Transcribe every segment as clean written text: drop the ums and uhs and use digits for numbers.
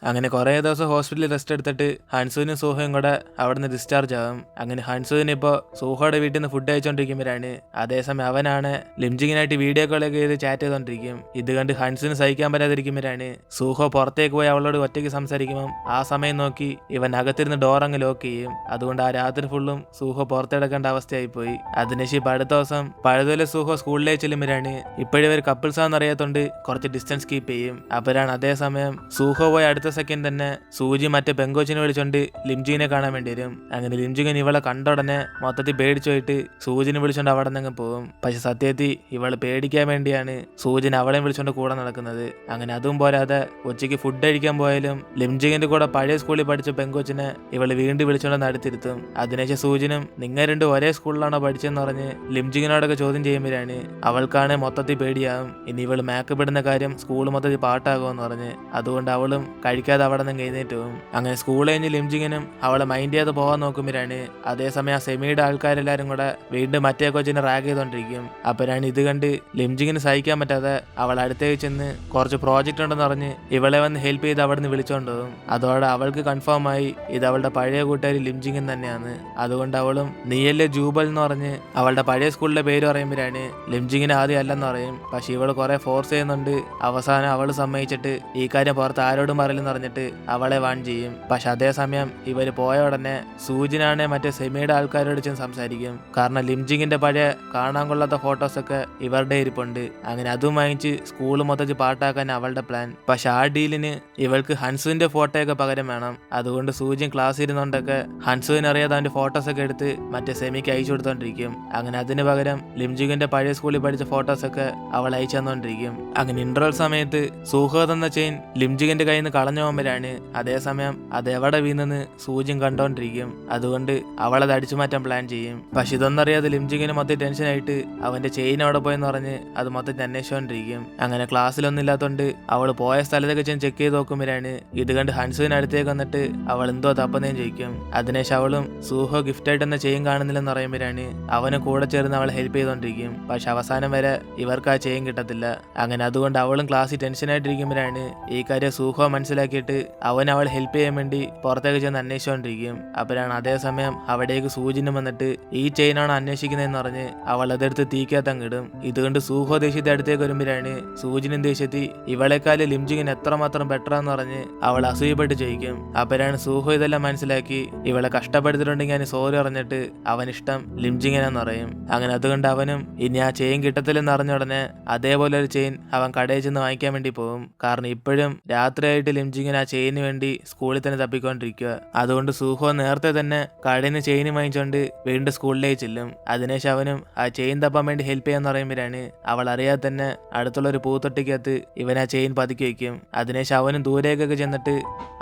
അങ്ങനെ കുറേ ദിവസം ഹോസ്പിറ്റലിൽ റെസ്റ്റ് എടുത്തിട്ട് ഹൻസുവിനും സൂഹയും കൂടെ അവിടുന്ന് ഡിസ്ചാർജ് ആകും. അങ്ങനെ ഹൻസുവിന് ഇപ്പോൾ സൂഹയുടെ വീട്ടിൽ നിന്ന് ഫുഡ് കഴിച്ചുകൊണ്ടിരിക്കുമ്പോഴാണ് അതേസമയം അവനാണ് ലിംജിങ്ങിനായിട്ട് വീഡിയോ കോളൊക്കെ ചെയ്ത് ചാറ്റ് ചെയ്തുകൊണ്ടിരിക്കും. ഇത് കണ്ട് ഹൻസുവിന് സഹിക്കാൻ പറ്റാതിരിക്കുമ്പോഴാണ് സൂഹോ പുറത്തേക്ക് പോയി അവളോട് ഒറ്റയ്ക്ക് സംസാരിക്കുമ്പം ആ സമയം നോക്കി ഇവൻ അകത്തിരുന്ന് ഡോർ അങ്ങ് ലോക്ക് ചെയ്യും. അതുകൊണ്ട് ആ രാത്രി ഫുള്ളും സൂഹോ പുറത്തെടുക്കേണ്ട അവസ്ഥയായി പോയി. അതിനുശേഷം അടുത്ത ദിവസം പഴുതുപോലെ സൂഹോ സ്കൂളിലേക്ക് ചെല്ലുമ്പോഴാണ് ഇപ്പോഴിവർ കപ്പിൾസ് ആണെന്ന് അറിയാത്തോണ്ട് കുറച്ച് ഡിസ്റ്റൻസ് കീപ്പ് ചെയ്യും. അപ്പോഴാണ് അതേസമയം സൂഹോ പോയി അടുത്ത സെക്കൻഡ് തന്നെ സൂജി മറ്റേ പെങ്കോച്ചിനെ വിളിച്ചോണ്ട് ലിംജിങ്ങിനെ കാണാൻ വേണ്ടി വരും. അങ്ങനെ ലിംജിങ്ങൻ ഇവളെ കണ്ട ഉടനെ മൊത്തത്തിൽ പേടിച്ചു പോയിട്ട് സൂജിനെ വിളിച്ചോണ്ട് അവിടെ നിന്ന് പോകും. പക്ഷെ സത്യത്തിൽ ഇവള് പേടിക്കാൻ വേണ്ടിയാണ് സൂജിൻ അവളെയും വിളിച്ചോണ്ട് കൂടെ നടക്കുന്നത്. അങ്ങനെ അതും പോരാതെ ഉച്ചയ്ക്ക് ഫുഡ് കഴിക്കാൻ പോയാലും ലിംജിങ്ങിന്റെ കൂടെ പഴയ സ്കൂളിൽ പഠിച്ച പെങ്കോച്ചിനെ ഇവള് വീണ്ടും വിളിച്ചോണ്ട് അടുത്തിരുത്തും. അതിനുശേഷം സൂജിനും നിങ്ങൾ രണ്ടും ഒരേ സ്കൂളിലാണോ പഠിച്ചെന്ന് പറഞ്ഞ് ലിംജിങ്ങിനോടൊക്കെ ചോദ്യം ചെയ്യുമ്പോഴാണ് അവൾക്കാണ് മൊത്തത്തിൽ പേടിയാകും. ഇനി ഇവള് മേക്കപ്പ് ഇടുന്ന കാര്യം സ്കൂൾ മൊത്തത്തിൽ പാട്ടാകുമെന്ന് പറഞ്ഞ് അതുകൊണ്ട് അവളും കഴിക്കാതെ അവിടെ നിന്ന് എഴുന്നേറ്റ് പോകും. അങ്ങനെ സ്കൂൾ കഴിഞ്ഞ് ലിംജിങ്ങിനും അവളെ മൈൻഡ് ചെയ്ത് പോകാൻ നോക്കുമ്പോഴാണ് അതേസമയം ആ സെമിയുടെ ആൾക്കാരെല്ലാരും കൂടെ വീണ്ടും മറ്റേ കൊച്ചിനെ റാഗ് ചെയ്തോണ്ടിരിക്കും. അപ്പോഴാണ് ഇത് കണ്ട് ലിംജിങ്ങിന് സഹിക്കാൻ പറ്റാതെ അവൾ അടുത്തേക്ക് ചെന്ന് കുറച്ച് പ്രോജക്റ്റ് ഉണ്ടെന്ന് പറഞ്ഞ് ഇവളെ വന്ന് ഹെൽപ്പ് ചെയ്ത് അവിടെ നിന്ന് വിളിച്ചോണ്ട് പോകും. അതോടെ അവൾക്ക് കൺഫേം ആയി ഇത് അവളുടെ പഴയ കൂട്ടുകാരി ലിംജിങ്ങൻ തന്നെയാണ്. അതുകൊണ്ട് അവളും നീയല്ലേ ജൂബൽ എന്ന് പറഞ്ഞ് അവളുടെ പഴയ സ്കൂളിലെ പേര് പറയുമ്പോഴാണ് ലിംജിങ്ങിന് ആദ്യം അല്ലെന്ന് പറയും. പക്ഷെ ഇവള് കുറെ ഫോഴ്സ് ചെയ്യുന്നുണ്ട്. അവസാനം അവൾ സമ്മതിച്ചിട്ട് ഈ കാര്യം പുറത്ത് ആരോടും പറയില്ലെന്ന് പറഞ്ഞിട്ട് അവളെ വാൺ ചെയ്യും. പക്ഷെ അതേസമയം ഇവര് പോയ ഉടനെ സൂജിനാണ് മറ്റേ സെമിയുടെ ആൾക്കാരോട് ചെന്ന് സംസാരിക്കും. കാരണം ലിംജിങ്ങിന്റെ പഴയ കാണാൻ കൊള്ളാത്ത ഫോട്ടോസൊക്കെ ഇവരുടെ ഇരിപ്പുണ്ട്. അങ്ങനെ അതും വാങ്ങിച്ച് സ്കൂൾ മൊത്തത്തിൽ പാട്ടാക്കാൻ അവളുടെ പ്ലാൻ. പക്ഷെ ആ ഡീലിന് ഇവൾക്ക് ഹൻസുവിന്റെ ഫോട്ടോയൊക്കെ പകരം വേണം. അതുകൊണ്ട് സൂജിൻ ക്ലാസ് ഇരുന്നോണ്ടൊക്കെ ഹൻസുവിന് അറിയാതെ അവന്റെ ഫോട്ടോസൊക്കെ എടുത്ത് മറ്റേ സെമിക്ക് അയച്ചു കൊടുത്തോണ്ടിരിക്കും. അങ്ങനെ അതിന് പകരം ലിംജിങ്ങിന്റെ പഴയ സ്കൂളിൽ പഠിച്ച ഫോട്ടോസൊക്കെ അവൾ അയച്ചു തന്നോണ്ടിരിക്കും. അങ്ങനെ ഇന്റർവൽ സമയത്ത് സൂഹോ തന്ന ചെയിൻ ലിംജിങ്ങിന്റെ കയ്യിൽ നിന്ന് കളഞ്ഞു പോകുമ്പോഴാണ് അതേസമയം അതെവിടെ വീണെന്ന് സൂജിൻ കണ്ടോണ്ടിരിക്കും. അതുകൊണ്ട് അവളത് അടിച്ചു മാറ്റാൻ പ്ലാൻ ചെയ്യും. പക്ഷെ ഇതൊന്നറിയാതെ ലിംജിങ്ങിന് മൊത്തം ടെൻഷനായിട്ട് അവന്റെ ചെയിൻ അവിടെ പോയെന്ന് പറഞ്ഞ് അത് മൊത്തം അന്വേഷിച്ചോണ്ടിരിക്കും. അങ്ങനെ ക്ലാസ്സിലൊന്നും ഇല്ലാത്തോണ്ട് അവൾ പോയ സ്ഥലത്തൊക്കെ ചെന്ന് ചെക്ക് ചെയ്ത് നോക്കുമ്പോഴാണ് ഇത് കണ്ട് ഹൻസുവിന് അടുത്തേക്ക് വന്നിട്ട് അവൾ എന്തോ തപ്പന്നേം ചോദിക്കും. അതിനുശേഷം അവളും സൂഹോ ഗിഫ്റ്റായിട്ട് എന്ന ചെയിൻ കാണുന്നില്ലെന്ന് പറയുമ്പോഴാണ് അവന് കൂടെ ചേർന്ന് അവളെ ഹെൽപ്പ് ചെയ്തോണ്ടിരിക്കും. പക്ഷെ അവസാനം വരെ ഇവർക്ക് ആ ചെയിൻ കിട്ടത്തില്ല. അങ്ങനെ അതുകൊണ്ട് അവളും ക്ലാസ്സിൽ ടെൻഷനായിട്ടിരിക്കുമ്പോഴാണ് ഈ കാര്യം സൂഹോ മനസ്സിലാക്കിയിട്ട് അവൻ അവൾ ഹെൽപ്പ് ചെയ്യാൻ വേണ്ടി പുറത്തേക്ക് ചെന്ന് അന്വേഷിച്ചുകൊണ്ടിരിക്കും. അപ്പോഴാണ് അതേസമയം അവിടേക്ക് സൂചിനും വന്നിട്ട് ഈ ചെയിനാണ് അന്വേഷിക്കുന്നതെന്ന് പറഞ്ഞ് അവൾ അതെടുത്ത് തീക്കകത്തങ്ങിടും. ഇതുകൊണ്ട് സൂഹോ ദേഷ്യത്തെ അടുത്തേക്ക് വരുമ്പോഴാണ് സൂചിനും ദേഷ്യത്തി ഇവളെക്കാല് ലിംജിങ്ങിന് എത്രമാത്രം ബെറ്ററാന്ന് പറഞ്ഞ് അവൾ അസൂയപ്പെട്ട് ചോദിക്കും. അപ്പോഴാണ് സൂഹോ ഇതെല്ലാം മനസ്സിലാക്കി ഇവളെ കഷ്ടപ്പെടുത്തിട്ടുണ്ടെങ്കിൽ ഞാൻ സോറി പറഞ്ഞിട്ട് അവനിഷ്ടം ലിംജിങ്ങിനെന്ന് പറയും. അങ്ങനെ അതുകൊണ്ട് അവനും ഇനി ആ ചെയിൻ കിട്ടത്തില്ലെന്ന് അറിഞ്ഞ ഉടനെ അതേപോലെ ഒരു ചെയിൻ അവൻ കടയിൽ ചെന്ന് വാങ്ങിക്കാൻ വേണ്ടി പോകും. കാരണം ഇപ്പോഴും രാത്രിയായിട്ട് ലിംജിങ്ങിന് ആ ചെയിന് വേണ്ടി സ്കൂളിൽ തന്നെ തപ്പിക്കൊണ്ടിരിക്കുക. അതുകൊണ്ട് സൂഹോ നേരത്തെ തന്നെ കടയിൽ നിന്ന് ചെയിൻ വാങ്ങിച്ചോണ്ട് വീണ്ടും സ്കൂളിലേക്ക് ചെല്ലും. അതിനുശേഷം അവനും ആ ചെയിൻ തപ്പാൻ വേണ്ടി ഹെൽപ്പ് ചെയ്യാന്ന് പറയുമ്പോഴാണ് അവൾ അറിയാതെ തന്നെ അടുത്തുള്ള ഒരു പൂത്തൊട്ടിക്കകത്ത് ഇവൻ ആ ചെയിൻ പതുക്കി വയ്ക്കും. അതിനുശേഷം അവനും ദൂരേക്കൊക്കെ ചെന്നിട്ട്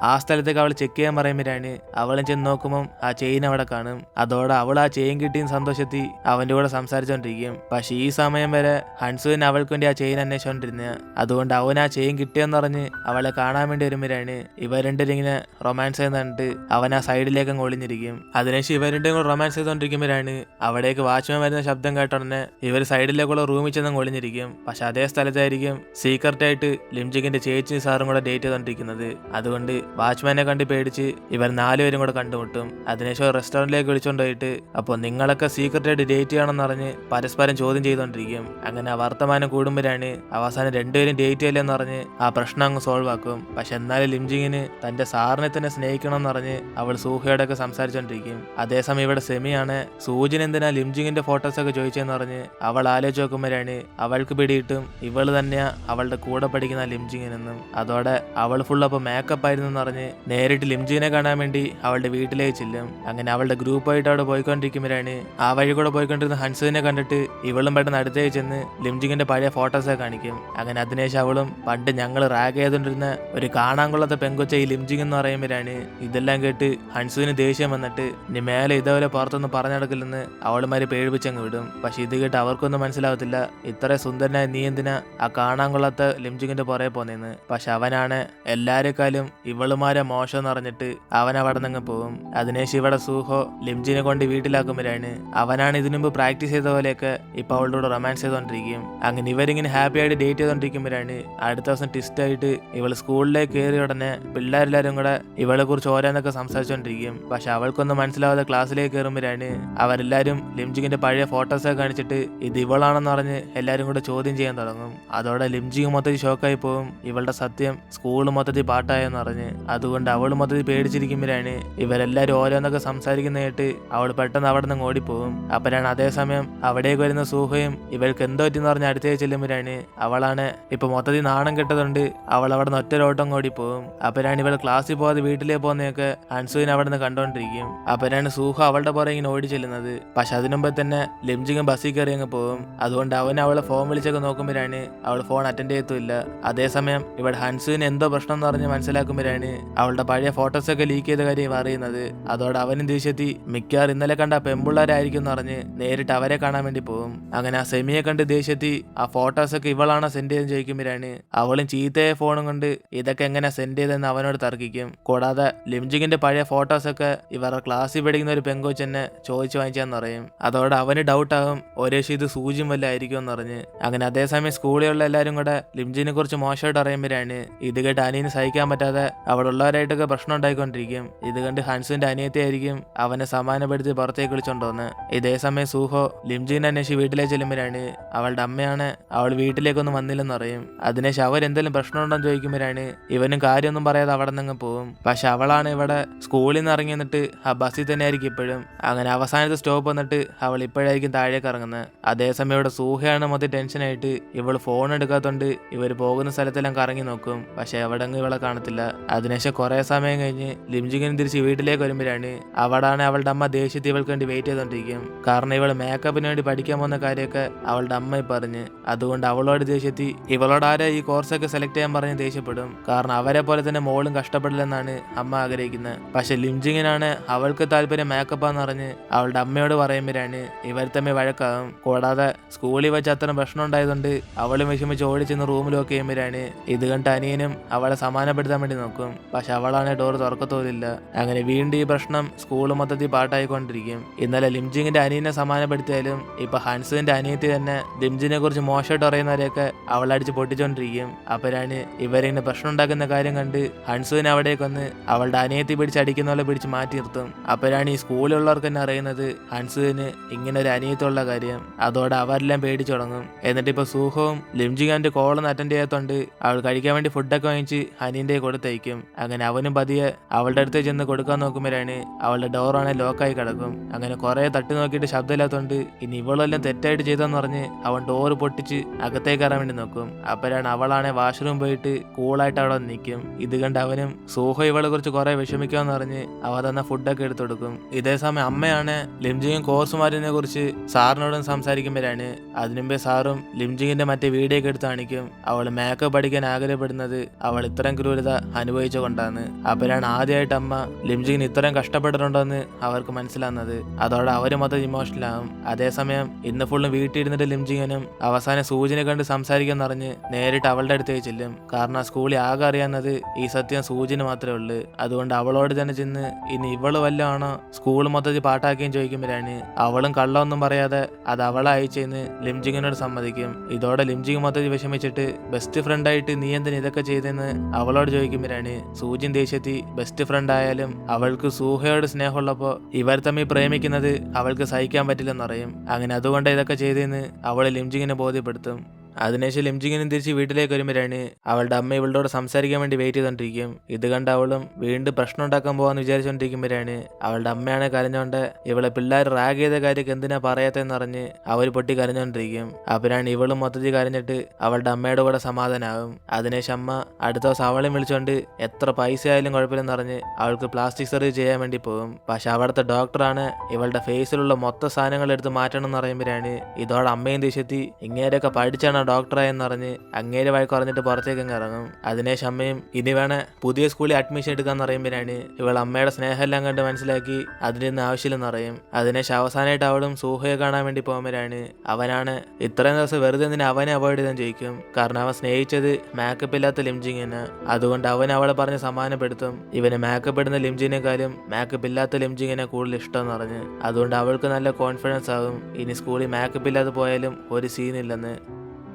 ആ സ്ഥലത്തേക്ക് അവൾ ചെക്ക് ചെയ്യാൻ പറയുമ്പോഴാണ് അവളും ചെന്ന് നോക്കുമ്പോൾ ആ ചെയിൻ അവിടെ കാണും. അതോടെ അവൾ ആ ചെയിൻ കിട്ടിയും സന്തോഷത്തിൽ അവന്റെ കൂടെ സംസാരിച്ചോണ്ടിരിക്കും. പക്ഷെ ഈ സമയം വരെ ഹൻസുവിന് അവൾക്ക് വേണ്ടി ആ ചെയിൻ അന്വേഷിച്ചോണ്ടിരുന്ന. അതുകൊണ്ട് അവൻ ആ ചെയിൻ കിട്ടിയെന്ന് പറഞ്ഞ് അവളെ കാണാൻ വേണ്ടി വരുമ്പോഴാണ് ഇവർ രണ്ടും ഇങ്ങനെ റൊമാൻസ് ചെയ്യുന്നുണ്ട്. അവൻ ആ സൈഡിലേക്ക് അങ്ങ് ഒളിഞ്ഞിരിക്കും. അതിനുശേഷം ഇവർ രണ്ടും കൂടെ റൊമാൻസ് ചെയ്തോണ്ടിരിക്കുമ്പോഴാണ് അവിടേക്ക് വാച്ച്മാൻ വരുന്ന ശബ്ദം കേട്ടോടനെ ഇവർ സൈഡിലേക്കുള്ള റൂമിൽ ചെന്ന് ഒളിഞ്ഞിരിക്കും. പക്ഷെ അതേ സ്ഥലത്തായിരിക്കും സീക്രട്ട് ആയിട്ട് ലിംജിങ്ങിന്റെ ചേച്ചി സാറും കൂടെ ഡേറ്റ് ചെയ്തോണ്ടിരിക്കുന്നത്. അതുകൊണ്ട് വാച്ച്മാനെ കണ്ട് പേടിച്ച് ഇവർ നാലുപേരും കൂടെ കണ്ടുമുട്ടും. അതിനുശേഷം റെസ്റ്റോറന്റിലേക്ക് വിളിച്ചോണ്ടുപോയിട്ട് അപ്പോൾ നിങ്ങളൊക്കെ സീക്രട്ട് ആയിട്ട് ഡേറ്റ് ചെയ്യണമെന്ന് പറഞ്ഞ് പരസ്പരം ചോദ്യം ചെയ്തോണ്ടിരിക്കും. അങ്ങനെ ആ വർത്തമാനം കൂടുമ്പോഴാണ് അവസാനം രണ്ടുപേരും ഡേറ്റ് ചെയ്യില്ലെന്ന് പറഞ്ഞ് ആ പ്രശ്നം അങ്ങ് സോൾവ് ആക്കും. പക്ഷെ എന്നാലും ലിംജിങ്ങിന് തന്റെ സാറിനെ തന്നെ സ്നേഹിക്കണം എന്ന് പറഞ്ഞ് അവൾ സൂഹയോടൊക്കെ സംസാരിച്ചോണ്ടിരിക്കും. അതേസമയം ഇവിടെ സെമിയാണ് സൂചിൻ എന്തിനാ ലിംജിങ്ങിന്റെ ഫോട്ടോസ് ഒക്കെ ചോദിച്ചെന്ന് പറഞ്ഞ് അവൾ ആലോചിച്ച് നോക്കുമ്പോഴാണ് അവൾക്ക് പിടിയിട്ടും ഇവള് തന്നെയാ അവളുടെ കൂടെ പഠിക്കുന്ന ലിംജിങ്ങിനെന്നും. അതോടെ അവൾ ഫുൾ അപ്പോൾ മേക്കപ്പ് ആയിരുന്നു എന്ന് പറഞ്ഞ് നേരിട്ട് ലിംജിങ്ങിനെ കാണാൻ വേണ്ടി അവളുടെ വീട്ടിലേക്ക് ചെല്ലും. അങ്ങനെ അവളുടെ ഗ്രൂപ്പായിട്ട് അവിടെ പോയിക്കൊണ്ടിരിക്കുമ്പോഴാണ് ആ വഴി കൂടെ പോയിക്കൊണ്ടിരുന്ന ഹൻസുവിനെ കണ്ടിട്ട് ഇവളും പെട്ടെന്ന് അടുത്തേക്ക് ചെന്ന് ലിംജിങ്ങിന്റെ പഴയ ഫോട്ടോസൊക്കെ കാണിക്കും. അങ്ങനെ അതിനുശേഷം അവളും പണ്ട് ഞങ്ങൾ റാഗ് ചെയ്തോണ്ടിരുന്ന ഒരു കാണാൻ കൊള്ളാത്ത പെങ്കൊച്ച ഈ ലിംജിങ് എന്ന് പറയുമ്പോഴാണ് ഇതെല്ലാം കേട്ട് ഹൻസുവിന് ദേഷ്യം വന്നിട്ട് ഇനി മേലെ ഇതേപോലെ പുറത്തൊന്നും പറഞ്ഞെടുക്കില്ലെന്ന് അവളുമാര് പേടിപ്പിച്ചങ്ങ് വിടും. പക്ഷെ ഇത് കേട്ട് അവർക്കൊന്നും മനസ്സിലാവത്തില്ല ഇത്ര സുന്ദരനായ നീ എന്തിനാ ആ കാണാൻ കൊള്ളാത്ത ലിംജിങ്ങിന്റെ പുറകെ പോന്നേന്ന്. പക്ഷെ അവനാണ് എല്ലാരെക്കാളും ഇവളുമാരെ മോശം എന്ന് പറഞ്ഞിട്ട് അവൻ അവിടെ നിന്ന് പോകും. അതിനുശേഷം ഇവിടെ സൂഹോ ലിംജിനെ കൊണ്ട് വീട്ടിലാക്കുമ്പോഴാണ് അവനാണ് ഇതിനു മുമ്പ് പ്രാക്ടീസ് ചെയ്ത പോലെയൊക്കെ ഇപ്പൊ അവളുടെ കൂടെ റൊമാൻസ് ചെയ്തോണ്ടിരിക്കും. അങ്ങനെ ഇവരിങ്ങനെ ഹാപ്പി ആയിട്ട് ഡേറ്റ് ചെയ്തോണ്ടിരിക്കുമ്പോഴാണ് അടുത്ത ദിവസം ട്വിസ്റ്റ് ആയിട്ട് ഇവള് സ്കൂളിലേക്ക് കയറിയ ഉടനെ പിള്ളേരെല്ലാരും കൂടെ ഇവളെ കുറിച്ച് ഓരോന്നൊക്കെ സംസാരിച്ചോണ്ടിരിക്കും. പക്ഷെ അവൾക്കൊന്നും മനസ്സിലാവാതെ ക്ലാസ്സിലേക്ക് കയറുമ്പോഴാണ് അവരെല്ലാരും ലിംജിങ്ങിന്റെ പഴയ ഫോട്ടോസൊക്കെ കാണിച്ചിട്ട് ഇത് ഇവളാണെന്ന് പറഞ്ഞ് എല്ലാരും കൂടെ ചോദ്യം ചെയ്യാൻ തുടങ്ങും. അതോടെ ലിംജിങ് മൊത്തത്തിൽ ഷോക്കായി പോകും. ഇവളുടെ സത്യം സ്കൂൾ മൊത്തത്തിൽ പാട്ടായെന്ന് പറഞ്ഞ്. അതുകൊണ്ട് അവൾ മൊത്തത്തിൽ പേടിച്ചിരിക്കുമ്പോഴാണ് ഇവരെല്ലാരും ഓരോന്നൊക്കെ സംസാരിക്കുന്ന കേട്ട് അവൾ പെട്ടെന്ന് അവിടെ നിന്ന് ഓടിപ്പോകും. അപ്പോഴാണ് അതേസമയം അവിടേക്ക് വരുന്ന സൂഹയും ഇവൾക്ക് എന്തോ പറ്റിയെന്ന് പറഞ്ഞ് അടുത്തേക്ക് ചെല്ലുമ്പോഴാണ് അവളാണ് ഇപ്പൊ മൊത്തത്തിൽ നാണം കെട്ടതുകൊണ്ട് അവൾ അവിടെ നിന്ന് ഒറ്റ ഓടിപ്പോകും. അപ്പോഴാണ് ഇവൾ ക്ലാസ്സിൽ പോകാതെ വീട്ടിലേക്ക് പോകുന്നതൊക്കെ ഹൻസുവിനെ അവിടെ നിന്ന് കണ്ടോണ്ടിരിക്കും. അപ്പോഴാണ് സൂഹ അവളുടെ പുറകെ ഇങ്ങനെ ഓടി ചെല്ലുന്നത്. പക്ഷെ അതിനുമ്പ് തന്നെ ലിംജിങ് ബസ്സിൽ കയറി അങ്ങ് പോകും. അതുകൊണ്ട് അവൻ അവളെ ഫോൺ വിളിച്ചൊക്കെ നോക്കുമ്പോഴാണ് അവൾ ഫോൺ അറ്റൻഡ് ചെയ്യത്തുമില്ല. അതേസമയം ഇവിടെ ഹൻസുവിന് എന്തോ പ്രശ്നം എന്ന് പറഞ്ഞ് മനസ്സിലാക്കുമ്പോഴാണ് അവളുടെ പഴയ ഫോട്ടോസൊക്കെ ലീക്ക് ചെയ്ത കാര്യം അറിയുന്നത്. അതോടെ അവനും ദേഷ്യത്തി മിക്കവാറും ഇന്നലെ കണ്ട പെമ്പിള്ളാരായിരിക്കും എന്ന് പറഞ്ഞ് നേരിട്ട് അവരെ കാണാൻ വേണ്ടി പോകും. അങ്ങനെ ആ സെമിയെ കണ്ട് ദേഷ്യത്തി ആ ഫോട്ടോസൊക്കെ ഇവളാണോ സെൻഡ് ചെയ്തെന്ന് ചോദിക്കുമ്പോഴാണ് അവളും ചീത്തയായ ഫോണും കൊണ്ട് ഇതൊക്കെ എങ്ങനെ സെൻഡ് ചെയ്തെന്ന് അവനോട് തർക്കിക്കും. കൂടാതെ ലിംജിങ്ങിന്റെ പഴയ ഫോട്ടോസൊക്കെ ഇവരുടെ ക്ലാസ്സിൽ പഠിക്കുന്ന ഒരു പെങ്കോച്ചെന്നെ ചോദിച്ചു വാങ്ങിച്ചാന്ന് പറയും. അതോടെ അവന് ഡൗട്ടാകും ഒരേശം ഇത് സൂചിയും വല്ല ആയിരിക്കും എന്ന് പറഞ്ഞ്. അങ്ങനെ അതേസമയം സ്കൂളിലുള്ള എല്ലാവരും കൂടെ ലിംജിനെ കുറിച്ച് മോശമായിട്ട് അറിയുമ്പോഴാണ് ഇത് കേട്ട് അനിയന് സഹിക്കാൻ പറ്റാതെ അവിടെ ഉള്ളവരായിട്ടൊക്കെ പ്രശ്നം ഉണ്ടായിക്കൊണ്ടിരിക്കും. ഇത് കണ്ട് ഹൻസുവിന്റെ അനിയത്തെ ആയിരിക്കും അവനെ സമാനപ്പെടുത്തി പുറത്തേക്ക് വിളിച്ചോണ്ടോന്ന്. ഇതേസമയം സൂഹോ ലിംജിനെ അന്വേഷിച്ച് വീട്ടിലേക്ക് ചെല്ലുമ്പോഴാണ് അവളുടെ അമ്മയാണ് അവൾ വീട്ടിലേക്കൊന്നും വന്നില്ലെന്ന് അറിയും. അതിനുശേഷം അവരെന്തെങ്കിലും പ്രശ്നമുണ്ടോന്ന് ചോദിക്കുമ്പോഴാണ് ഇവനും കാര്യമൊന്നും പറയാതെ അവിടെ നിന്ന് പോകും. പക്ഷെ അവളാണ് ഇവിടെ സ്കൂളിൽ നിന്ന് ഇറങ്ങി നിന്നിട്ട് ആ ബസ്സിൽ തന്നെ ആയിരിക്കും ഇപ്പോഴും. അങ്ങനെ അവസാനത്തെ സ്റ്റോപ്പ് വന്നിട്ട് അവൾ ഇപ്പോഴായിരിക്കും താഴേക്ക് ഇറങ്ങുന്നത്. അതേസമയം ഇവിടെ സൂഹയാണ് മൊത്തം ടെൻഷനായിട്ട് ഇവൾ ഫോൺ എടുക്കാത്തോണ്ട് ഇവർ പോകുന്ന സ്ഥലത്തെല്ലാം കറങ്ങി നോക്കും. പക്ഷെ എവിടെങ്ങും ഇവളെ കാണത്തില്ല. അതിനുശേഷം കുറെ സമയം കഴിഞ്ഞ് ലിംജിങ്ങിന് തിരിച്ച് വീട്ടിലേക്ക് വരുമ്പോഴാണ് അവിടാണ് അവളുടെ അമ്മ ദേഷ്യത്തിൽ ഇവൾക്ക് വേണ്ടി വെയിറ്റ് ചെയ്തോണ്ടിരിക്കും. കാരണം ഇവൾ മേക്കപ്പിന് വേണ്ടി പഠിക്കാൻ പോകുന്ന കാര്യമൊക്കെ അവളുടെ അമ്മ പറഞ്ഞ്. അതുകൊണ്ട് അവളോട് ദേഷ്യത്തി ഇവളോട് ആരാ ഈ കോഴ്സൊക്കെ സെലക്ട് ചെയ്യാൻ പറഞ്ഞ് ദേഷ്യപ്പെടും. കാരണം അവരെ പോലെ തന്നെ മോളും കഷ്ടപ്പെടില്ലെന്നാണ് അമ്മ ആഗ്രഹിക്കുന്നത്. പക്ഷെ ലിംജിങ്ങിനാണ് അവൾക്ക് താല്പര്യം മേക്കപ്പാന്ന് പറഞ്ഞ് അവളുടെ അമ്മയോട് പറയുമ്പോഴാണ് ഇവർ തമ്മിൽ വഴക്കാകും. കൂടാതെ സ്കൂളിൽ വെച്ച് അത്ര പ്രശ്നം ഉണ്ടായതുകൊണ്ട് അവളും വിഷമിച്ച് ഓടിച്ചെന്ന് റൂമിൽ ലോക്ക് ചെയ്യുമ്പോഴാണ് ഇത് കണ്ട് അനിയനും അവളെ സമാനപ്പെടുത്താൻ വേണ്ടി നോക്കും. പക്ഷെ അവളാണ് ഡോർ തുറക്കത്തോലില്ല. അങ്ങനെ വീണ്ടും ഈ പ്രശ്നം സ്കൂൾ മൊത്തത്തിൽ പാട്ടായിക്കൊണ്ടിരിക്കും. ഇന്നലെ ലിംജിങ്ങിന്റെ അനിയനെ സമാനപ്പെടുത്തിയാലും ഇപ്പൊ ഹൻസുവിന്റെ അനിയത്തി തന്നെ ലിംജിനെ കുറിച്ച് മോശമായിട്ട് അറിയുന്നവരെയൊക്കെ അവളടിച്ച് പൊട്ടിച്ചോണ്ടിരിക്കും. അപ്പോഴാണ് ഇവരിങ്ങനെ പ്രശ്നം ഉണ്ടാക്കുന്ന കാര്യം കണ്ട് ഹൻസുവിനെ അവിടേക്ക് വന്ന് അവളുടെ അനിയത്തി പിടിച്ച് അടിക്കുന്ന പോലെ പിടിച്ച് മാറ്റി നിർത്തും. അപ്പോഴാണ് ഈ സ്കൂളിലുള്ളവർക്ക് തന്നെ അറിയുന്നത് ഹൻസുവിന് ഇങ്ങനെ ഒരു അനിയത്തുള്ള കാര്യം. അതോടെ അവരെല്ലാം പേടിച്ചു തുടങ്ങും. എന്നിട്ട് ഇപ്പൊ സൂഹവും ലിംജിങ്ങാന്റെ കോളൊന്നും അറ്റൻഡ് ചെയ്യാത്തോണ്ട് അവൾ കഴിക്കാൻ വേണ്ടി ഫുഡൊക്കെ വാങ്ങിച്ച് ഹനീന്റെ കൊടുത്തയക്കും. അങ്ങനെ അവനും പതിയെ അവളുടെ അടുത്ത് ചെന്ന് കൊടുക്കാൻ നോക്കുമ്പോഴാണ് അവളുടെ ഡോറാണ് ലോക്കായി കിടക്കും. അങ്ങനെ കുറെ തട്ടി നോക്കിയിട്ട് ശബ്ദമില്ലാത്തോണ്ട് ഇനി ഇവളെല്ലാം തെറ്റായിട്ട് ചെയ്തെന്ന് പറഞ്ഞ് അവൻ ഡോറ് പൊട്ടിച്ച് അകത്തേക്ക് കയറാൻ വേണ്ടി നോക്കും. അപ്പോഴാണ് അവളാണ് വാഷ്റൂം പോയിട്ട് കൂളായിട്ട് അവിടെ നിൽക്കും. ഇത് കണ്ട് അവനും സൂഹോ ഇവളെ കുറിച്ച് കുറെ വിഷമിക്കാന്ന് പറഞ്ഞ് അവ തന്ന ഫുഡൊക്കെ എടുത്തു കൊടുക്കും. ഇതേസമയം അമ്മയാണ് ലിംജിങ്ങും കോഴ്സ് മാറ്റിനെ കുറിച്ച് സാറിനോടും സംസാരിക്കുമ്പോഴാണ് അതിനുമ്പേ സാറും ലിംജിങ്ങിന്റെ മറ്റേ വീഡിയോ ഒക്കെ എടുത്ത് കാണിക്കും. അവൾ മേക്കപ്പ് പഠിക്കാൻ ആഗ്രഹപ്പെടുന്നത് അവൾ ഇത്രയും ക്രൂരത അനുഭവിച്ചുകൊണ്ടാണ്. അപ്പോഴാണ് ആദ്യമായിട്ട് അമ്മ ലിംജിങ്ങിന് ഇത്രയും കഷ്ടപ്പെട്ടിട്ടുണ്ടോന്ന് അവർക്ക് മനസ്സിലാവുന്നത്. അതോടെ അവര് മൊത്തം ഇമോഷണലാകും. അതേസമയം ഇന്ന് ഫുള്ളും വീട്ടിൽ ഇരുന്നിട്ട് ലിംജിങ്ങനും അവസാനം സൂചിനെ കണ്ട് സംസാരിക്കാൻ പറഞ്ഞ് നേരിട്ട് അവളുടെ അടുത്തേക്ക് ചെല്ലും. കാരണം സ്കൂളിൽ ആകെ അറിയാവുന്നത് ഈ സത്യം സൂചിന് മാത്രമേ ഉള്ളൂ. അതുകൊണ്ട് അവളോട് തന്നെ ചെന്ന് ഇനി ഇവള് വല്ലതാണോ സ്കൂൾ മൊത്തത്തിൽ പാട്ടാക്കുകയും ചോദിക്കുമ്പോഴാണ് അവളും കള്ളമൊന്നും പറയാതെ അത് അവളെ അയച്ചെന്ന് ലിംജിങ്ങിനോട് സമ്മതിക്കും. ഇതോടെ ലിംജിങ് മൊത്തത്തിൽ വിഷമിച്ചിട്ട് ബെസ്റ്റ് ഫ്രണ്ടായിട്ട് നീ എന്തിന് ഇതൊക്കെ ചെയ്തെന്ന് അവളോട് ചോദിക്കുമ്പോഴാണ് സൂചിൻ ദേഷ്യത്തി ബെസ്റ്റ് ഫ്രണ്ട് ആയാലും അവൾക്ക് സൂഹയോട് സ്നേഹമുള്ളപ്പോൾ ഇവർ തമ്മിൽ പ്രേമിക്കുന്നത് അവൾക്ക് സഹിക്കാൻ പറ്റില്ലെന്നറിയും. അങ്ങനെ അതുകൊണ്ട് ഇതൊക്കെ ചെയ്തെന്ന് അവൾ ലിംജിങ്ങിനെ ബോധ്യപ്പെടുത്തും. അതിനുശേഷം ലിംജിങ്ങിനും തിരിച്ച് വീട്ടിലേക്ക് വരുമ്പോഴാണ് അവളുടെ അമ്മ ഇവളോട് സംസാരിക്കാൻ വേണ്ടി വെയിറ്റ് ചെയ്തോണ്ടിരിക്കും. ഇത് കണ്ട് അവളും വീണ്ടും പ്രശ്നം ഉണ്ടാക്കാൻ പോകാന്ന് വിചാരിച്ചോണ്ടിരിക്കുമ്പോഴാണ് അവളുടെ അമ്മയാണ് കരഞ്ഞോണ്ട് ഇവളെ പിള്ളേർ റാഗ് ചെയ്ത കാര്യമൊക്കെ എന്തിനാ പറയാത്തെന്ന് അറിഞ്ഞ് അവർ പൊട്ടി കരഞ്ഞോണ്ടിരിക്കും. അപ്പോഴാണ് ഇവളും മൊത്തത്തിൽ കരഞ്ഞിട്ട് അവളുടെ അമ്മയുടെ കൂടെ സമാധാനമാകും. അതിനുശേഷം അമ്മ അടുത്ത ദിവസം അവളെ വിളിച്ചോണ്ട് എത്ര പൈസ ആയാലും കുഴപ്പമില്ലെന്ന് പറഞ്ഞ് അവൾക്ക് പ്ലാസ്റ്റിക് സർജറി ചെയ്യാൻ വേണ്ടി പോകും. പക്ഷെ അവിടുത്തെ ഡോക്ടറാണ് ഇവളുടെ ഫേസിലുള്ള മൊത്തം സാധനങ്ങൾ എടുത്ത് മാറ്റണം എന്ന് പറയുമ്പോഴാണ് ഇതോടെ അമ്മയും ദേഷ്യത്തി ഇങ്ങേരൊക്കെ പഠിച്ചാണ് ഡോക്ടറായെന്ന് പറഞ്ഞ് അങ്ങേരെ വഴക്ക് പറഞ്ഞിട്ട് പുറത്തേക്ക് ഇറങ്ങും. അതിനുശേഷം അമ്മയും ഇനി വേണേ പുതിയ സ്കൂളിൽ അഡ്മിഷൻ എടുക്കാന്ന് പറയുമ്പോഴാണ് ഇവൾ അമ്മയുടെ സ്നേഹമെല്ലാം കണ്ട് മനസ്സിലാക്കി അതിനൊന്നും ആവശ്യമില്ലെന്ന് പറയും. അതിനുശേഷം അവസാനമായിട്ട് അവളും സൂഹയെ കാണാൻ വേണ്ടി പോകുമ്പോഴാണ് അവനാണ് ഇത്രയും ദിവസം വെറുതെ എന്തിനെ അവനെ അവോയ്ഡ് ചെയ്താൻ ചോദിക്കും. കാരണം അവൻ സ്നേഹിച്ചത് മേക്കപ്പ് ഇല്ലാത്ത ലിംജിങ്ങിന്. അതുകൊണ്ട് അവൻ അവളെ പറഞ്ഞ് സമാനപ്പെടുത്തും ഇവന് മേക്കപ്പ് ഇടുന്ന ലിംജിങ്ങിനെക്കാളും മേക്കപ്പ് ഇല്ലാത്ത ലിംജിങ്ങിനെ കൂടുതൽ ഇഷ്ടമെന്ന് പറഞ്ഞ്. അതുകൊണ്ട് അവൾക്ക് നല്ല കോൺഫിഡൻസ് ആകും ഇനി സ്കൂളിൽ മേക്കപ്പ് ഇല്ലാതെ പോയാലും ഒരു സീനില്ലെന്ന്.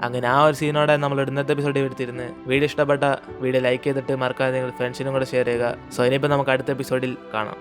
അങ്ങനെ ആ ഒരു സീനോടെ നമ്മൾ ഇന്നത്തെ എപ്പിസോഡ് എടുത്തിരുന്നു. വീഡിയോ ഇഷ്ടപ്പെട്ട വീഡിയോ ലൈക്ക് ചെയ്തിട്ട് മറക്കാതെ നിങ്ങൾ ഫ്രണ്ട്സിനും കൂടെ ഷെയർ ചെയ്യുക. സോ ഇനിയിപ്പോൾ നമുക്ക് അടുത്ത എപ്പിസോഡിൽ കാണാം.